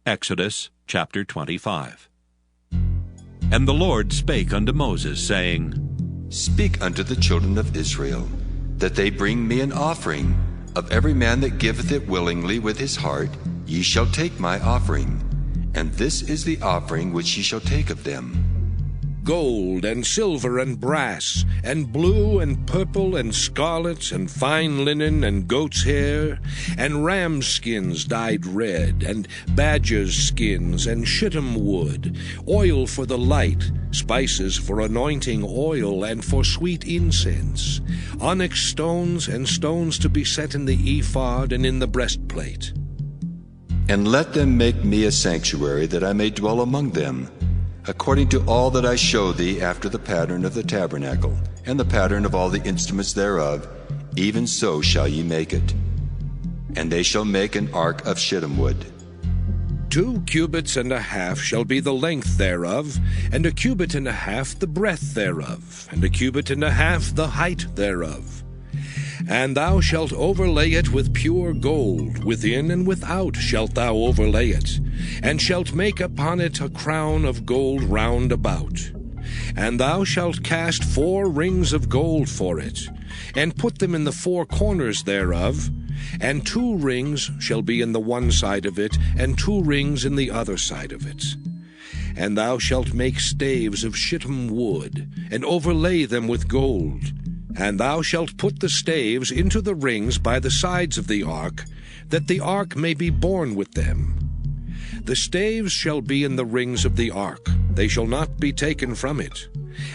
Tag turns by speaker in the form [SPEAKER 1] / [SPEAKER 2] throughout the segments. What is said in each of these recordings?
[SPEAKER 1] Exodus chapter 25. And the Lord spake unto Moses, saying,
[SPEAKER 2] Speak unto the children of Israel, that they bring me an offering. Of every man that giveth it willingly with his heart, ye shall take my offering. And this is the offering which ye shall take of them:
[SPEAKER 3] gold and silver and brass, and blue and purple and scarlet, and fine linen and goat's hair, and ram skins dyed red, and badgers' skins, and shittim wood, oil for the light, spices for anointing oil and for sweet incense, onyx stones, and stones to be set in the ephod and in the breastplate.
[SPEAKER 2] And let them make me a sanctuary, that I may dwell among them, according to all that I show thee, after the pattern of the tabernacle, and the pattern of all the instruments thereof, even so shall ye make it. And they shall make an ark of shittim wood.
[SPEAKER 3] 2 cubits and a half shall be the length thereof, and 1 cubit and a half the breadth thereof, and 1 cubit and a half the height thereof. And thou shalt overlay it with pure gold, within and without shalt thou overlay it, and shalt make upon it a crown of gold round about. And thou shalt cast 4 rings of gold for it, and put them in the 4 corners thereof, and 2 rings shall be in the one side of it, and 2 rings in the other side of it. And thou shalt make staves of shittim wood, and overlay them with gold. And thou shalt put the staves into the rings by the sides of the ark, that the ark may be borne with them. The staves shall be in the rings of the ark, they shall not be taken from it.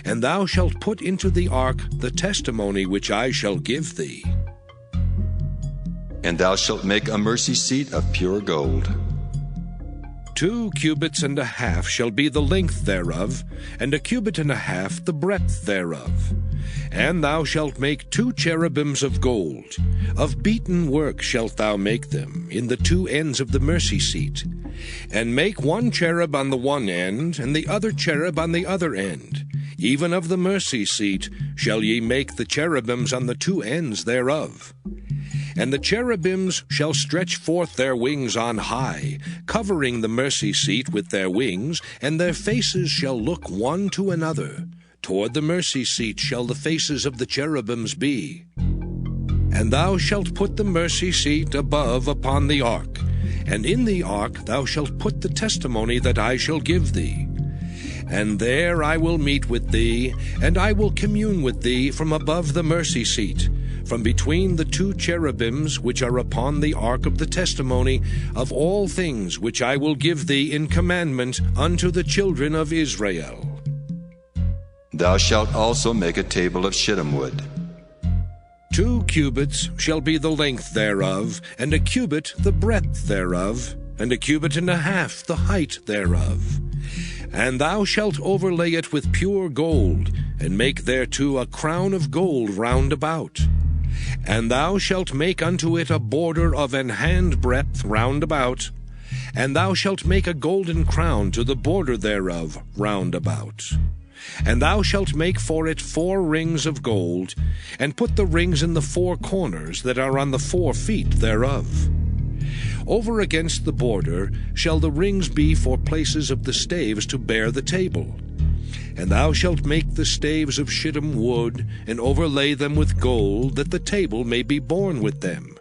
[SPEAKER 3] And thou shalt put into the ark the testimony which I shall give thee.
[SPEAKER 2] And thou shalt make a mercy seat of pure gold.
[SPEAKER 3] 2 cubits and a half shall be the length thereof, and 1 cubit and a half the breadth thereof. And thou shalt make 2 cherubims of gold. Of beaten work shalt thou make them, in the 2 ends of the mercy seat. And make 1 cherub on the one end, and the other cherub on the other end. Even of the mercy seat shall ye make the cherubims on the 2 ends thereof. And the cherubims shall stretch forth their wings on high, covering the mercy seat with their wings, and their faces shall look one to another. Toward the mercy seat shall the faces of the cherubims be. And thou shalt put the mercy seat above upon the ark, and in the ark thou shalt put the testimony that I shall give thee. And there I will meet with thee, and I will commune with thee from above the mercy seat, from between the 2 cherubims which are upon the ark of the testimony, of all things which I will give thee in commandment unto the children of Israel.
[SPEAKER 2] Thou shalt also make a table of shittim wood.
[SPEAKER 3] 2 cubits shall be the length thereof, and 1 cubit the breadth thereof, and 1 cubit and a half the height thereof. And thou shalt overlay it with pure gold, and make thereto a crown of gold round about. And thou shalt make unto it a border of an handbreadth round about. And thou shalt make a golden crown to the border thereof round about. And thou shalt make for it 4 rings of gold, and put the rings in the 4 corners that are on the 4 feet thereof. Over against the border shall the rings be for places of the staves to bear the table. And thou shalt make the staves of shittim wood, and overlay them with gold, that the table may be borne with them.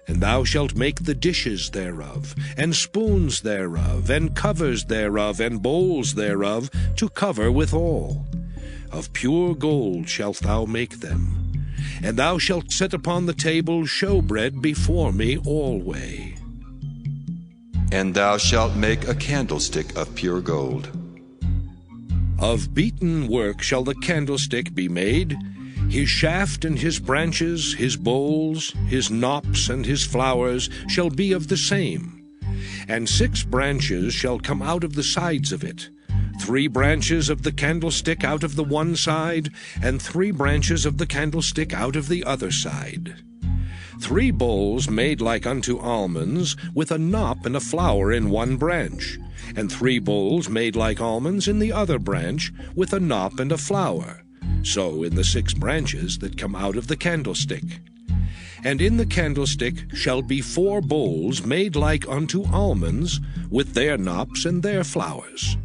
[SPEAKER 3] And thou shalt make the dishes thereof, and spoons thereof, and covers thereof, and bowls thereof, to cover withal. Of pure gold shalt thou make them. And thou shalt set upon the table showbread before me alway.
[SPEAKER 2] And thou shalt make a candlestick of pure gold.
[SPEAKER 3] Of beaten work shall the candlestick be made, his shaft and his branches, his bowls, his knops and his flowers shall be of the same. And 6 branches shall come out of the sides of it, 3 branches of the candlestick out of the one side, and 3 branches of the candlestick out of the other side. 3 bowls made like unto almonds, with a knop and a flower in one branch, and 3 bowls made like almonds in the other branch, with a knop and a flower, so in the 6 branches that come out of the candlestick. And in the candlestick shall be 4 bowls made like unto almonds, with their knops and their flowers.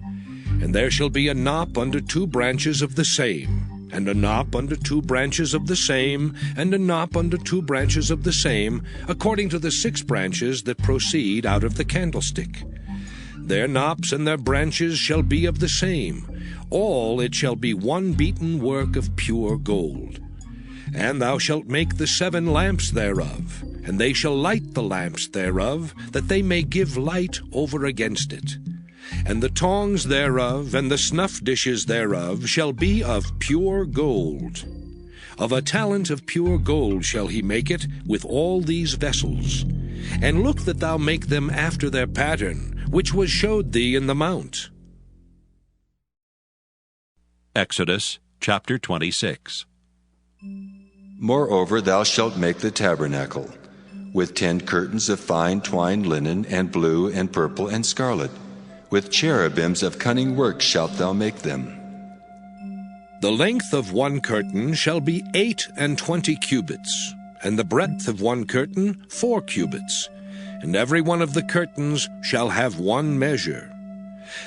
[SPEAKER 3] And there shall be a knop under 2 branches of the same, and a knop under 2 branches of the same, and a knop under 2 branches of the same, according to the 6 branches that proceed out of the candlestick. Their knops and their branches shall be of the same. All it shall be one beaten work of pure gold. And thou shalt make the 7 lamps thereof, and they shall light the lamps thereof, that they may give light over against it. And the tongs thereof and the snuff dishes thereof shall be of pure gold. Of a talent of pure gold shall he make it with all these vessels. And look that thou make them after their pattern, which was showed thee in the mount.
[SPEAKER 1] Exodus chapter 26.
[SPEAKER 2] Moreover, thou shalt make the tabernacle, with 10 curtains of fine twined linen, and blue, and purple, and scarlet. With cherubims of cunning work shalt thou make them.
[SPEAKER 3] The length of 1 curtain shall be 28 cubits, and the breadth of 1 curtain 4 cubits, and every one of the curtains shall have 1 measure.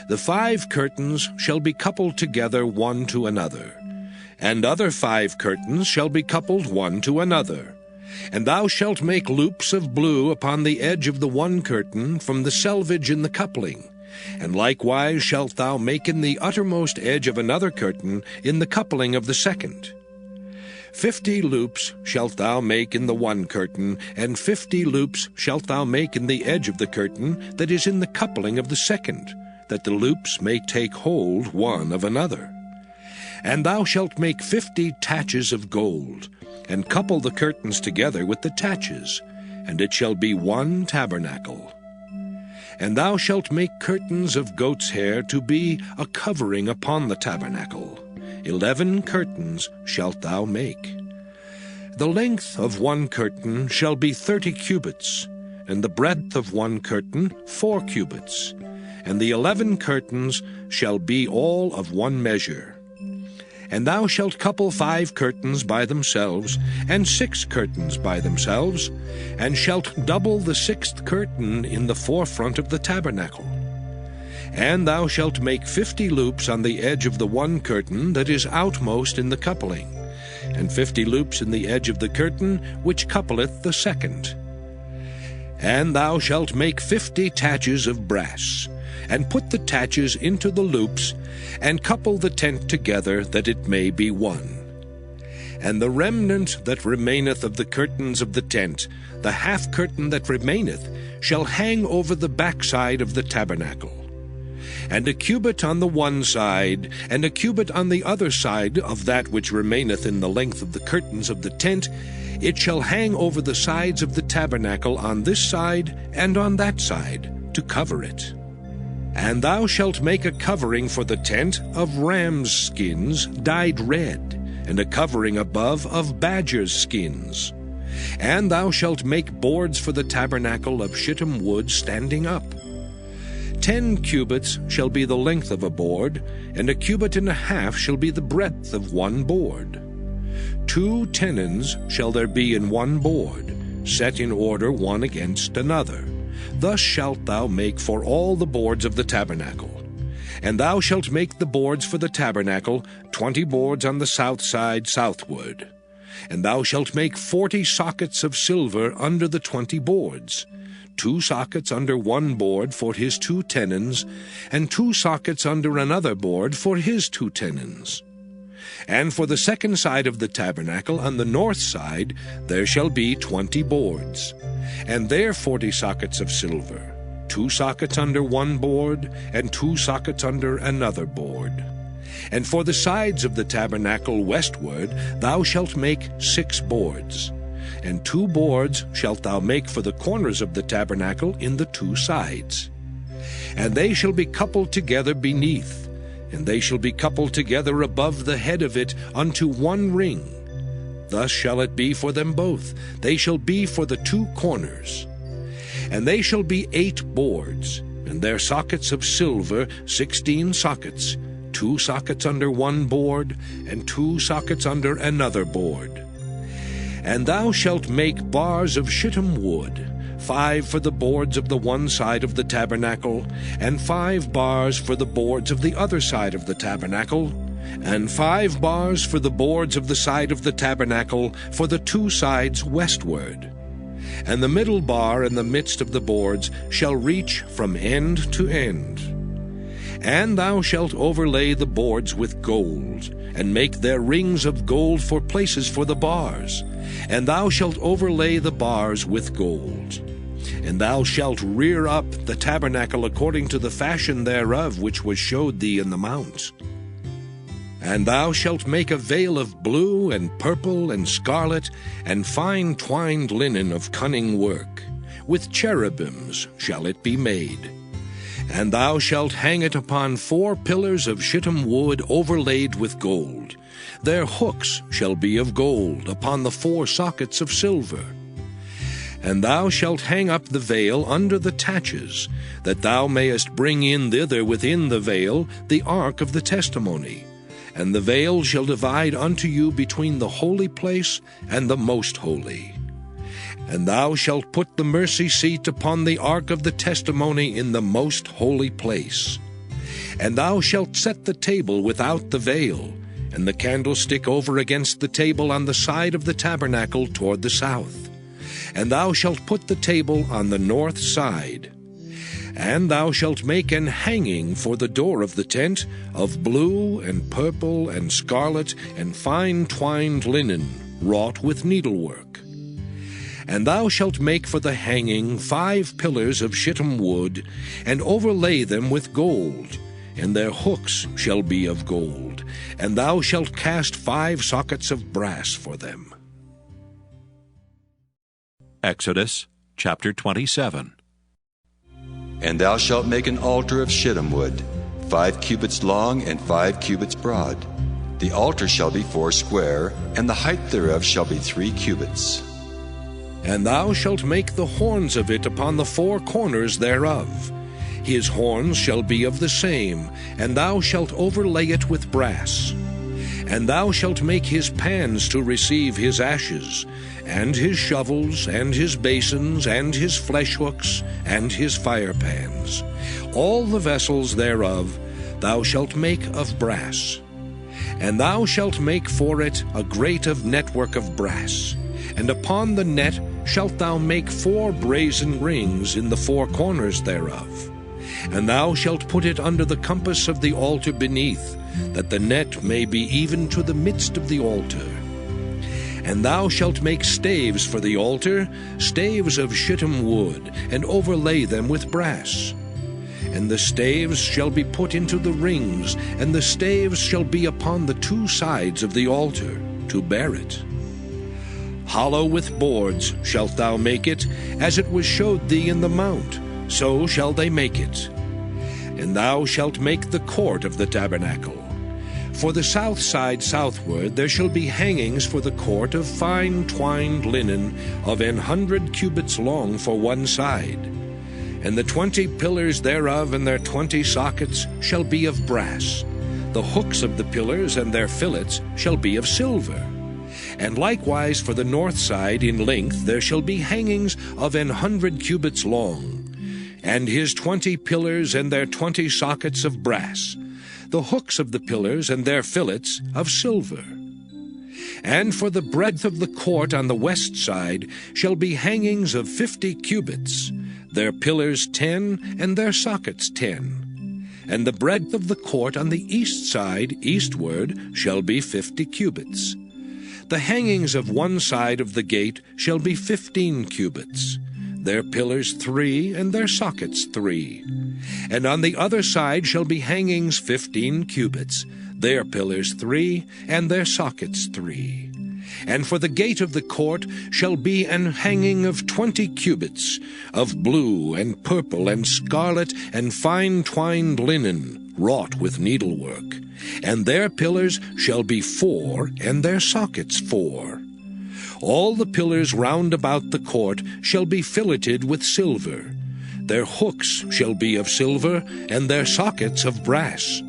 [SPEAKER 3] The 5 curtains shall be coupled together one to another, and other 5 curtains shall be coupled one to another. And thou shalt make loops of blue upon the edge of the 1 curtain from the selvage in the coupling, and likewise shalt thou make in the uttermost edge of another curtain in the coupling of the 2nd. 50 loops shalt thou make in the 1 curtain, and 50 loops shalt thou make in the edge of the curtain that is in the coupling of the 2nd, that the loops may take hold one of another. And thou shalt make 50 taches of gold, and couple the curtains together with the taches, and it shall be 1 tabernacle. And thou shalt make curtains of goat's hair to be a covering upon the tabernacle. 11 curtains shalt thou make. The length of 1 curtain shall be 30 cubits, and the breadth of 1 curtain 4 cubits, and the 11 curtains shall be all of 1 measure. And thou shalt couple 5 curtains by themselves, and 6 curtains by themselves, and shalt double the 6th curtain in the forefront of the tabernacle. And thou shalt make 50 loops on the edge of the 1 curtain that is outmost in the coupling, and 50 loops in the edge of the curtain which coupleth the 2nd. And thou shalt make 50 taches of brass, and put the taches into the loops, and couple the tent together, that it may be one. And the remnant that remaineth of the curtains of the tent, the half curtain that remaineth, shall hang over the backside of the tabernacle. And a cubit on the one side, and a cubit on the other side of that which remaineth in the length of the curtains of the tent, it shall hang over the sides of the tabernacle on this side and on that side, to cover it. And thou shalt make a covering for the tent of rams' skins dyed red, and a covering above of badgers' skins. And thou shalt make boards for the tabernacle of shittim wood standing up. 10 cubits shall be the length of a board, and 1.5 cubits shall be the breadth of 1 board. 2 tenons shall there be in 1 board, set in order one against another. Thus shalt thou make for all the boards of the tabernacle. And thou shalt make the boards for the tabernacle, 20 boards on the south side southward. And thou shalt make 40 sockets of silver under the 20 boards, 2 sockets under 1 board for his 2 tenons, and 2 sockets under another board for his 2 tenons. And for the 2nd side of the tabernacle, on the north side, there shall be 20 boards, and there 40 sockets of silver, 2 sockets under 1 board, and 2 sockets under another board. And for the sides of the tabernacle westward thou shalt make 6 boards, and 2 boards shalt thou make for the corners of the tabernacle in the 2 sides. And they shall be coupled together beneath, and they shall be coupled together above the head of it unto 1 ring. Thus shall it be for them both. They shall be for the 2 corners. And they shall be 8 boards, and their sockets of silver 16 sockets, 2 sockets under 1 board, and 2 sockets under another board. And thou shalt make bars of shittim wood, 5 for the boards of the one side of the tabernacle, and 5 bars for the boards of the other side of the tabernacle, and 5 bars for the boards of the side of the tabernacle for the 2 sides westward. And the middle bar in the midst of the boards shall reach from end to end. And thou shalt overlay the boards with gold, and make their rings of gold for places for the bars. And thou shalt overlay the bars with gold. And thou shalt rear up the tabernacle according to the fashion thereof which was showed thee in the mount. And thou shalt make a veil of blue and purple and scarlet, and fine twined linen of cunning work. With cherubims shall it be made. And thou shalt hang it upon 4 pillars of shittim wood overlaid with gold. Their hooks shall be of gold, upon the 4 sockets of silver. And thou shalt hang up the veil under the taches, that thou mayest bring in thither within the veil the ark of the testimony. And the veil shall divide unto you between the holy place and the most holy. And thou shalt put the mercy seat upon the ark of the testimony in the most holy place. And thou shalt set the table without the veil, and the candlestick over against the table on the side of the tabernacle toward the south. And thou shalt put the table on the north side. And thou shalt make an hanging for the door of the tent of blue and purple and scarlet and fine twined linen, wrought with needlework. And thou shalt make for the hanging 5 pillars of shittim wood, and overlay them with gold, and their hooks shall be of gold. And thou shalt cast 5 sockets of brass for them.
[SPEAKER 1] Exodus chapter 27.
[SPEAKER 2] And thou shalt make an altar of shittim wood, 5 cubits long and 5 cubits broad. The altar shall be 4 square, and the height thereof shall be 3 cubits.
[SPEAKER 3] And thou shalt make the horns of it upon the 4 corners thereof. His horns shall be of the same, and thou shalt overlay it with brass. And thou shalt make his pans to receive his ashes, and his shovels, and his basins, and his flesh hooks, and his fire pans. All the vessels thereof thou shalt make of brass. And thou shalt make for it a grate of network of brass. And upon the net shalt thou make 4 brazen rings in the 4 corners thereof. And thou shalt put it under the compass of the altar beneath, that the net may be even to the midst of the altar. And thou shalt make staves for the altar, staves of shittim wood, and overlay them with brass. And the staves shall be put into the rings, and the staves shall be upon the 2 sides of the altar, to bear it. Hollow with boards shalt thou make it, as it was showed thee in the mount, so shall they make it. And thou shalt make the court of the tabernacle. For the south side southward there shall be hangings for the court of fine twined linen of 100 cubits long for one side. And the 20 pillars thereof and their 20 sockets shall be of brass. The hooks of the pillars and their fillets shall be of silver. And likewise for the north side in length there shall be hangings of 100 cubits long, and his 20 pillars and their 20 sockets of brass, the hooks of the pillars and their fillets of silver. And for the breadth of the court on the west side shall be hangings of 50 cubits, their pillars 10 and their sockets 10. And the breadth of the court on the east side eastward shall be 50 cubits. The hangings of one side of the gate shall be 15 cubits, their pillars 3 and their sockets 3. And on the other side shall be hangings 15 cubits, their pillars 3 and their sockets 3. And for the gate of the court shall be an hanging of 20 cubits, of blue and purple and scarlet and fine twined linen, wrought with needlework. And their pillars shall be 4 and their sockets 4. All the pillars round about the court shall be filleted with silver. Their hooks shall be of silver, and their sockets of brass.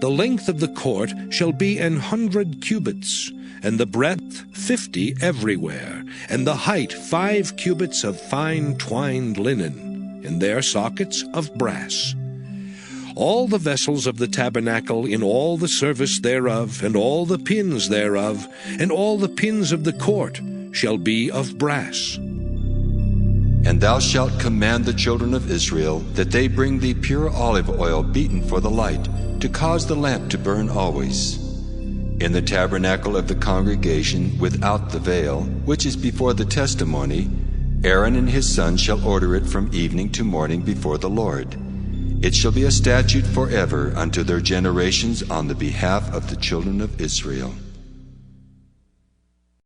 [SPEAKER 3] The length of the court shall be 100 cubits, and the breadth 50 everywhere, and the height 5 cubits of fine twined linen, and their sockets of brass. All the vessels of the tabernacle in all the service thereof, and all the pins thereof, and all the pins of the court shall be of brass.
[SPEAKER 2] And thou shalt command the children of Israel that they bring thee pure olive oil beaten for the light, to cause the lamp to burn always. In the tabernacle of the congregation without the veil, which is before the testimony, Aaron and his sons shall order it from evening to morning before the Lord. It shall be a statute forever unto their generations on the behalf of the children of Israel.